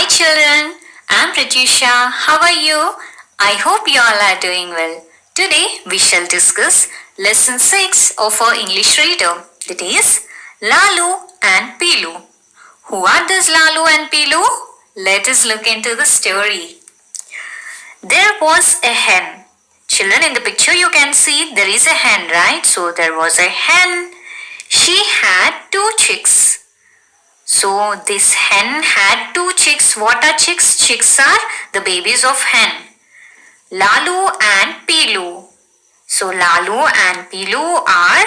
children, I'm Pratyusha. How are you? I hope you all are doing well. Today we shall discuss lesson 6 of our English reader, that is Lalu and Pilu. Who are these Lalu and Pilu? Let us look into the story. There was a hen. Children, in the picture you can see there is a hen, right? So there was a hen. She had two chicks. So this hen had two chicks. What are chicks? Chicks are the babies of hen. Lalu and Pilu. So Lalu and Pilu are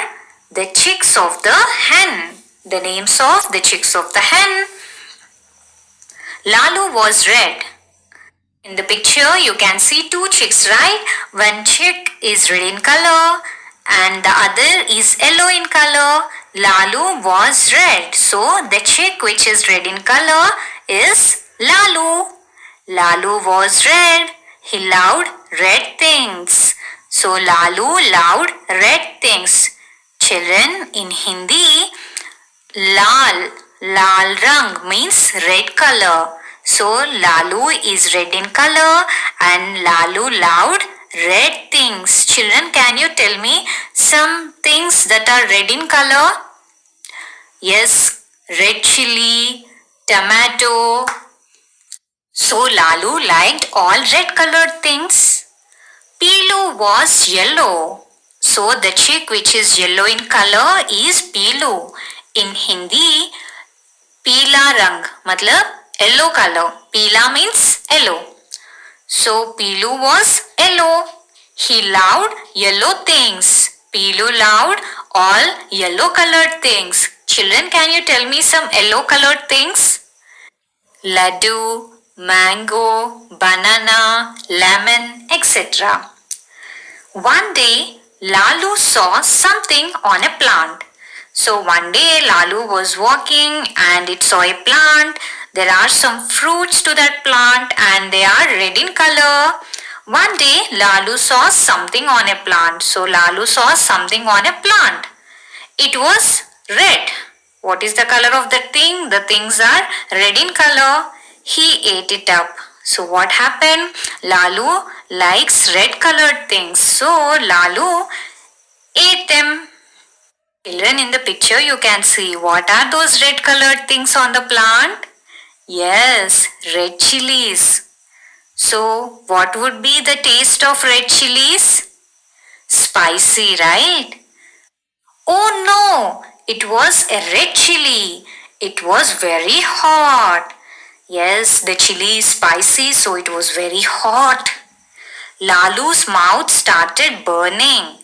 the chicks of the hen. The names of the chicks of the hen. Lalu was red. In the picture you can see two chicks, right? One chick is red in color and the other is yellow in color. Lalu was red. So the chick which is red in color is Lalu. Lalu was red. He loved red things. So Lalu loved red things. Children, in Hindi, Lal rang means red color. So Lalu is red in color and Lalu loved red things. Children, can you tell me some things that are red in color? Yes, red chili, tomato. So Lalu liked all red colored things. Pilu was yellow. So the chick which is yellow in color is Pilu. In Hindi, Pila rang matlab yellow color. Pila means yellow. So Pilu was yellow. He loved yellow things. Pilu loved all yellow colored things. Children, can you tell me some yellow colored things? Laddu, mango, banana, lemon, etc. One day, Lalu saw something on a plant. So one day Lalu was walking and it saw a plant. There are some fruits to that plant and they are red in color. One day Lalu saw something on a plant. So Lalu saw something on a plant. It was red. What is the color of the thing? The things are red in color. He ate it up. So what happened? Lalu likes red colored things. So Lalu ate them. Children, in the picture you can see what are those red colored things on the plant? Yes, red chilies. So what would be the taste of red chilies? Spicy, right? Oh no, it was a red chili. It was very hot. Yes, the chili is spicy, so it was very hot. Lalu's mouth started burning.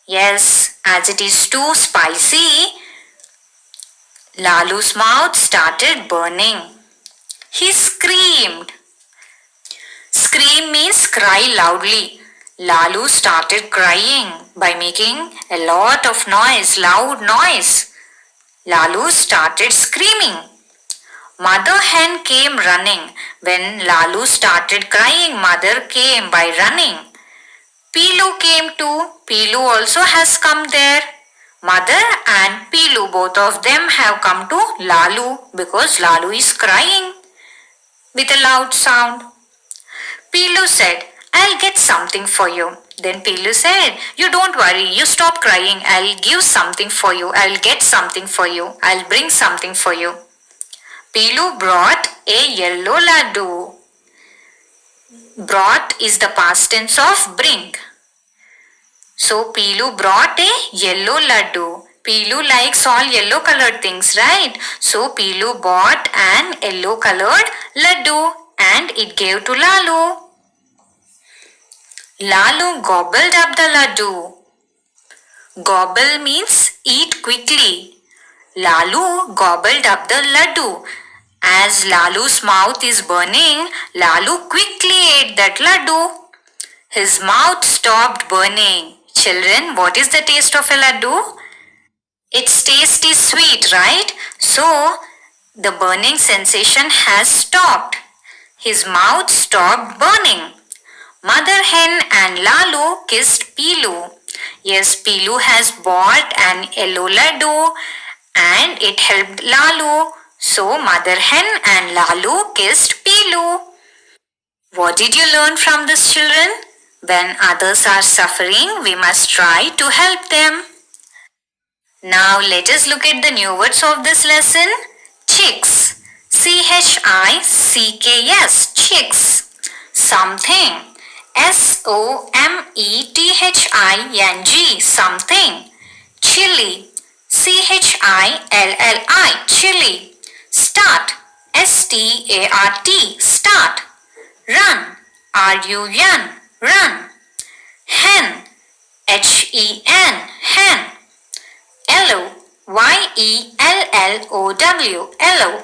Yes, as it is too spicy, Lalu's mouth started burning. He screamed. Scream means cry loudly. Lalu started crying by making a lot of noise, loud noise. Lalu started screaming. Mother hen came running. When Lalu started crying, mother came by running. Pilu came too. Pilu also has come there. Mother and Pilu, both of them have come to Lalu because Lalu is crying with a loud sound. Pilu said, I'll get something for you. Then Pilu said, you don't worry, you stop crying. I'll give something for you. I'll get something for you. I'll bring something for you. Pilu brought a yellow laddu. Brought is the past tense of bring. So Pilu brought a yellow laddu. Pilu likes all yellow colored things, right? So Pilu bought an yellow colored laddu and it gave to Lalu. Lalu gobbled up the laddu. Gobble means eat quickly. Lalu gobbled up the laddu. As Lalu's mouth is burning, Lalu quickly ate that laddu. His mouth stopped burning. Children, what is the taste of a laddu? Its taste is sweet, right? So, the burning sensation has stopped. His mouth stopped burning. Mother hen and Lalu kissed Pilu. Yes, Pilu has bought an yellow laddu and it helped Lalu. So Mother Hen and Lalu kissed Pilu. What did you learn from this, children? When others are suffering, we must try to help them. Now let us look at the new words of this lesson. Chicks. Chicks. Chicks. Something. Something. Something. Chilli. Chilli. Chilli. Start. Start. Start. Run. Run. Run. Hen. Hen. Hen. Yellow. Yellow.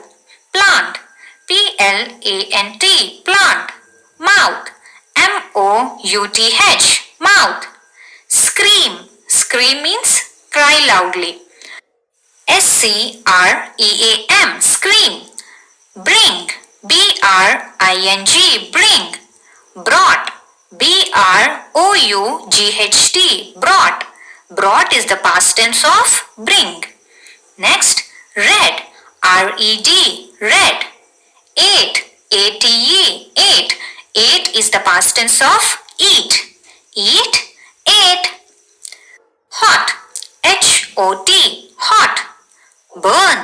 Plant. Plant. Plant. Mouth. Mouth. Mouth. Scream. Scream means cry loudly. Scream. Scream. Bring. Bring. Brought. Brought. Brought is the past tense of bring. Next, red. Red. Red. Ate. Ate. Ate is the past tense of eat. Eat. Ate. Hot. Hot. Hot. Burn.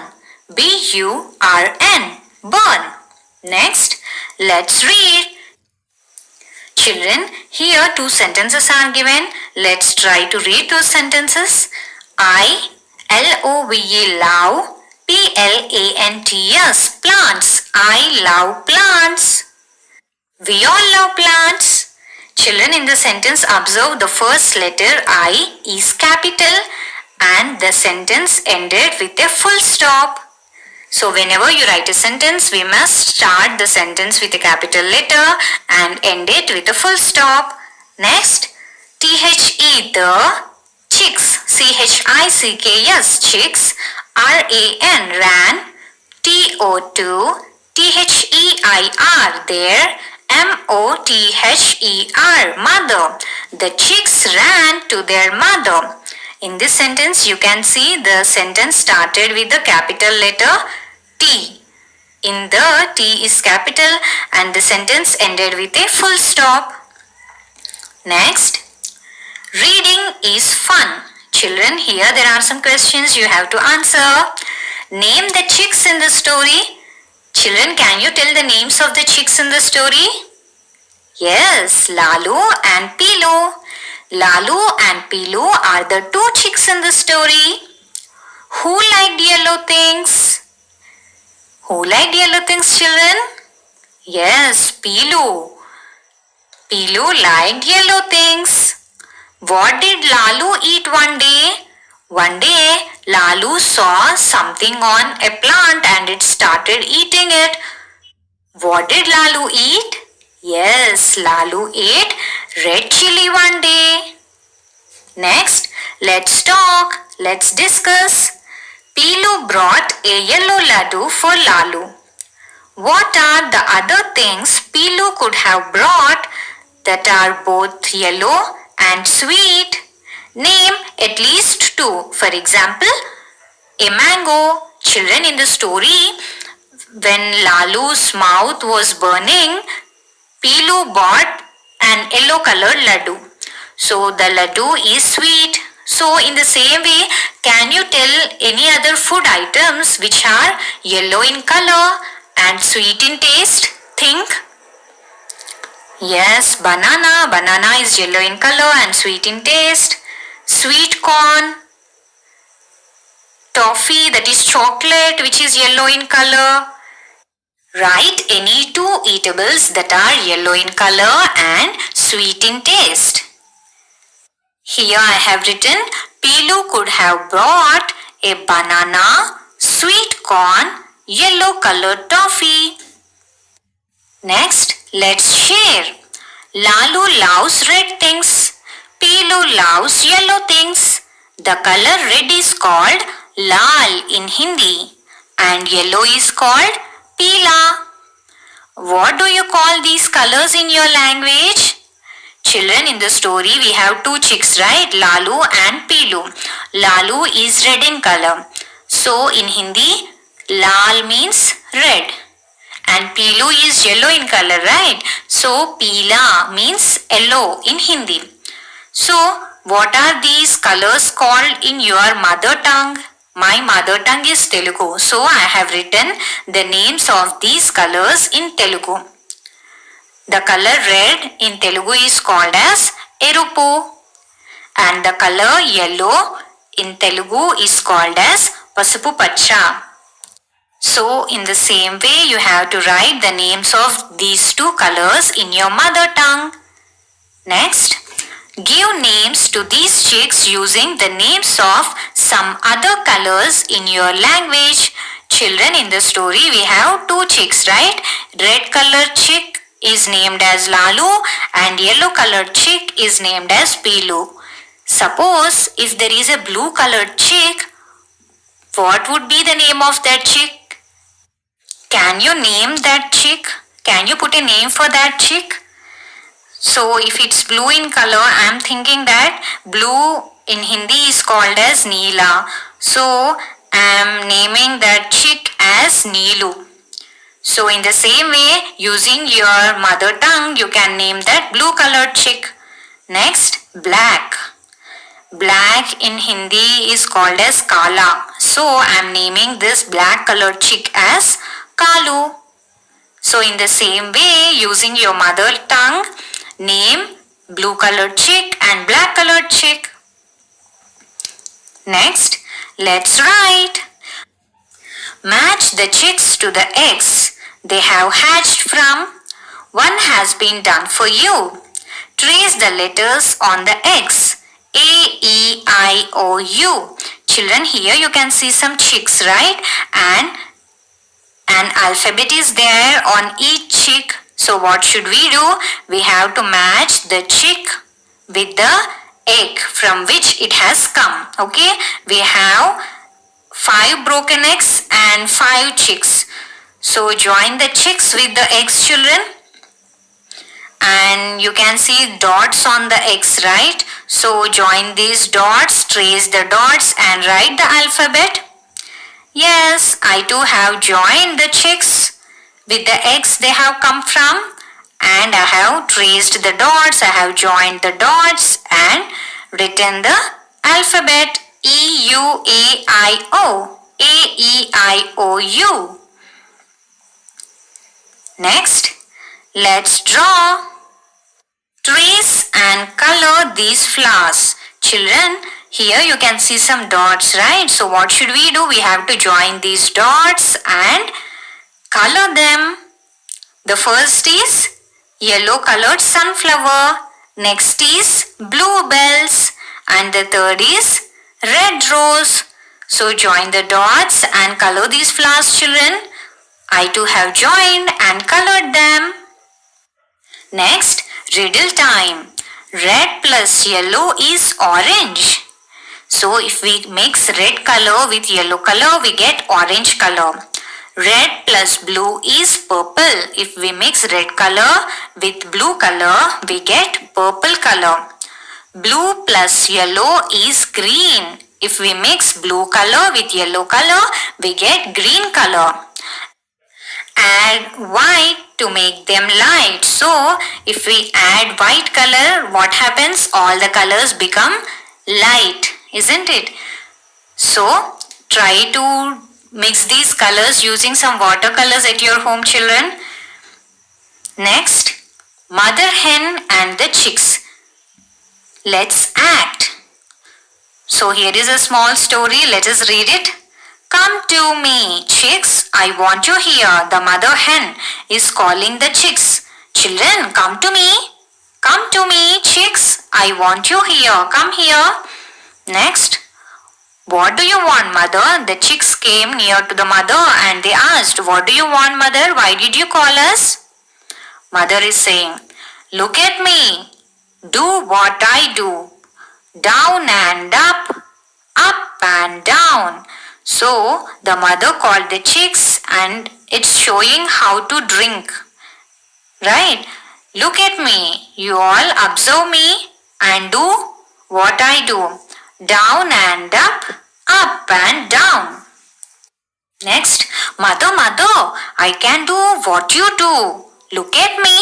Burn. Burn. Next, let's read. Children, here two sentences are given. Let's try to read those sentences. I love love plants plants. I love plants. We all love plants. Children, in the sentence observe the first letter I is capital and the sentence ended with a full stop. So whenever you write a sentence, we must start the sentence with a capital letter and end it with a full stop. Next, the chicks, chicks, chicks, ran, their, mother. The chicks ran to their mother. In this sentence, you can see the sentence started with the capital letter T. In the T is capital and the sentence ended with a full stop. Next, reading is fun. Children, here there are some questions you have to answer. Name the chicks in the story. Children, can you tell the names of the chicks in the story? Yes, Lalu and Pilu. Lalu and Pilu are the two chicks in the story. Who liked yellow things? Who liked yellow things, children? Yes, Pilu. Pilu liked yellow things. What did Lalu eat one day? One day, Lalu saw something on a plant and it started eating it. What did Lalu eat? Yes, Lalu ate red chili one day. Next, let's talk. Let's discuss. Pilu brought a yellow laddu for Lalu. What are the other things Pilu could have brought that are both yellow and sweet? Name at least two. For example, a mango. Children, in the story, when Lalu's mouth was burning, Pilu bought an yellow colored laddu. So the laddu is sweet. So in the same way, can you tell any other food items which are yellow in color and sweet in taste? Think. Yes, banana. Banana is yellow in color and sweet in taste. Sweet corn. Toffee, that is chocolate, which is yellow in color. Write any two eatables that are yellow in color and sweet in taste. Here I have written, Pilu could have brought a banana, sweet corn, yellow colored toffee. Next, let's share. Lalu loves red things. Pilu loves yellow things. The color red is called lal in Hindi and yellow is called pila. What do you call these colors in your language? Children, in the story we have two chicks, right? Lalu and Pilu. Lalu is red in color. So in Hindi, Lal means red. And Pilu is yellow in color, right? So Pila means yellow in Hindi. So what are these colors called in your mother tongue? My mother tongue is Telugu. So I have written the names of these colors in Telugu. The color red in Telugu is called as erupu. And the color yellow in Telugu is called as pasupu pacha. So in the same way you have to write the names of these two colors in your mother tongue. Next, give names to these chicks using the names of some other colors in your language. Children, in the story we have two chicks, right? Red colored chick is named as Lalu and yellow colored chick is named as Pilu. Suppose if there is a blue colored chick, what would be the name of that chick? Can you name that chick? Can you put a name for that chick? So if it's blue in color, I am thinking that blue in Hindi is called as Neela. So I am naming that chick as Neelu. So in the same way, using your mother tongue, you can name that blue colored chick. Next, black. Black in Hindi is called as Kala. So I am naming this black colored chick as Kalu. So in the same way, using your mother tongue, name blue colored chick and black colored chick. Next, let's write. Match the chicks to the eggs they have hatched from. One has been done for you. Trace the letters on the eggs. A, E, I, O, U. Children, here you can see some chicks, right? And an alphabet is there on each chick. So what should we do? We have to match the chick with the egg from which it has come. Okay? We have 5 broken eggs and 5 chicks. So join the chicks with the eggs, children. And you can see dots on the eggs, right? So join these dots, trace the dots and write the alphabet. Yes, I too have joined the chicks with the eggs they have come from, and I have traced the dots, I have joined the dots and written the alphabet E-U-A-I-O, A-E-I-O-U. Next, let's draw. Trace and color these flowers. Children, here you can see some dots, right? So what should we do? We have to join these dots and color them. The first is yellow colored sunflower. Next is bluebells. And the third is red rose. So join the dots and color these flowers, children. I too have joined and colored them. Next, riddle time. Red plus yellow is orange. So if we mix red color with yellow color, we get orange color. Red plus blue is purple. If we mix red color with blue color, we get purple color. Blue plus yellow is green. If we mix blue color with yellow color, we get green color. Add white to make them light. So if we add white color, what happens? All the colors become light, isn't it? So try to mix these colors using some watercolors at your home, children. Next, mother hen and the chicks. Let's act. So here is a small story. Let us read it. Come to me, chicks. I want you here. The mother hen is calling the chicks. Children, come to me. Come to me, chicks. I want you here. Come here. Next, what do you want, mother? The chicks came near to the mother and they asked, what do you want, mother? Why did you call us? Mother is saying, look at me. Do what I do. Down and up and down. So the mother called the chicks and it's showing how to drink. Right? Look at me. You all observe me and do what I do. Down and up and down. Next, mother, mother, I can do what you do. Look at me.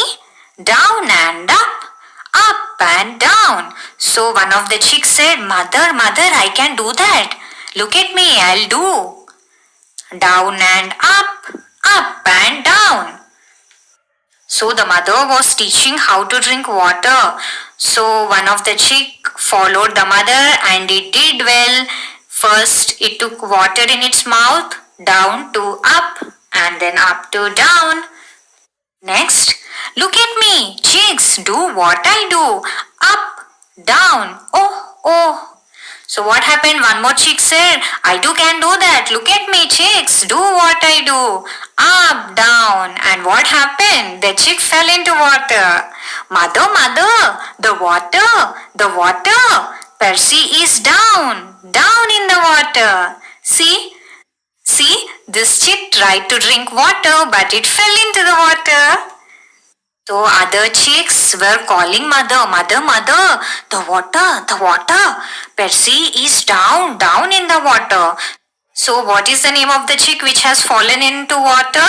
Down and up and down. So one of the chicks said, Mother, mother, I can do that. Look at me, I'll do. Down and up and down. So the mother was teaching how to drink water. So one of the chick followed the mother and it did well. First it took water in its mouth, down to up and then up to down. Next, look at me, chicks, do what I do. Up, down, oh, oh. So what happened? One more chick said, I too can do that. Look at me, chicks, do what I do. Up, down. And what happened? The chick fell into water. Mother, mother, the water. Percy is down in the water. See, this chick tried to drink water, but it fell into the water. So other chicks were calling mother, mother, mother, the water. Percy is down in the water. So what is the name of the chick which has fallen into water?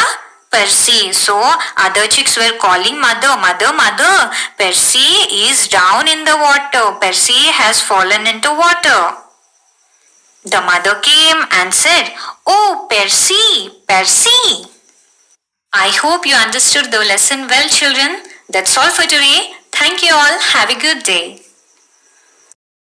Percy. So other chicks were calling mother, mother, mother. Percy is down in the water. Percy has fallen into water. The mother came and said, Oh, Percy, Percy. I hope you understood the lesson well, children. That's all for today. Thank you all. Have a good day.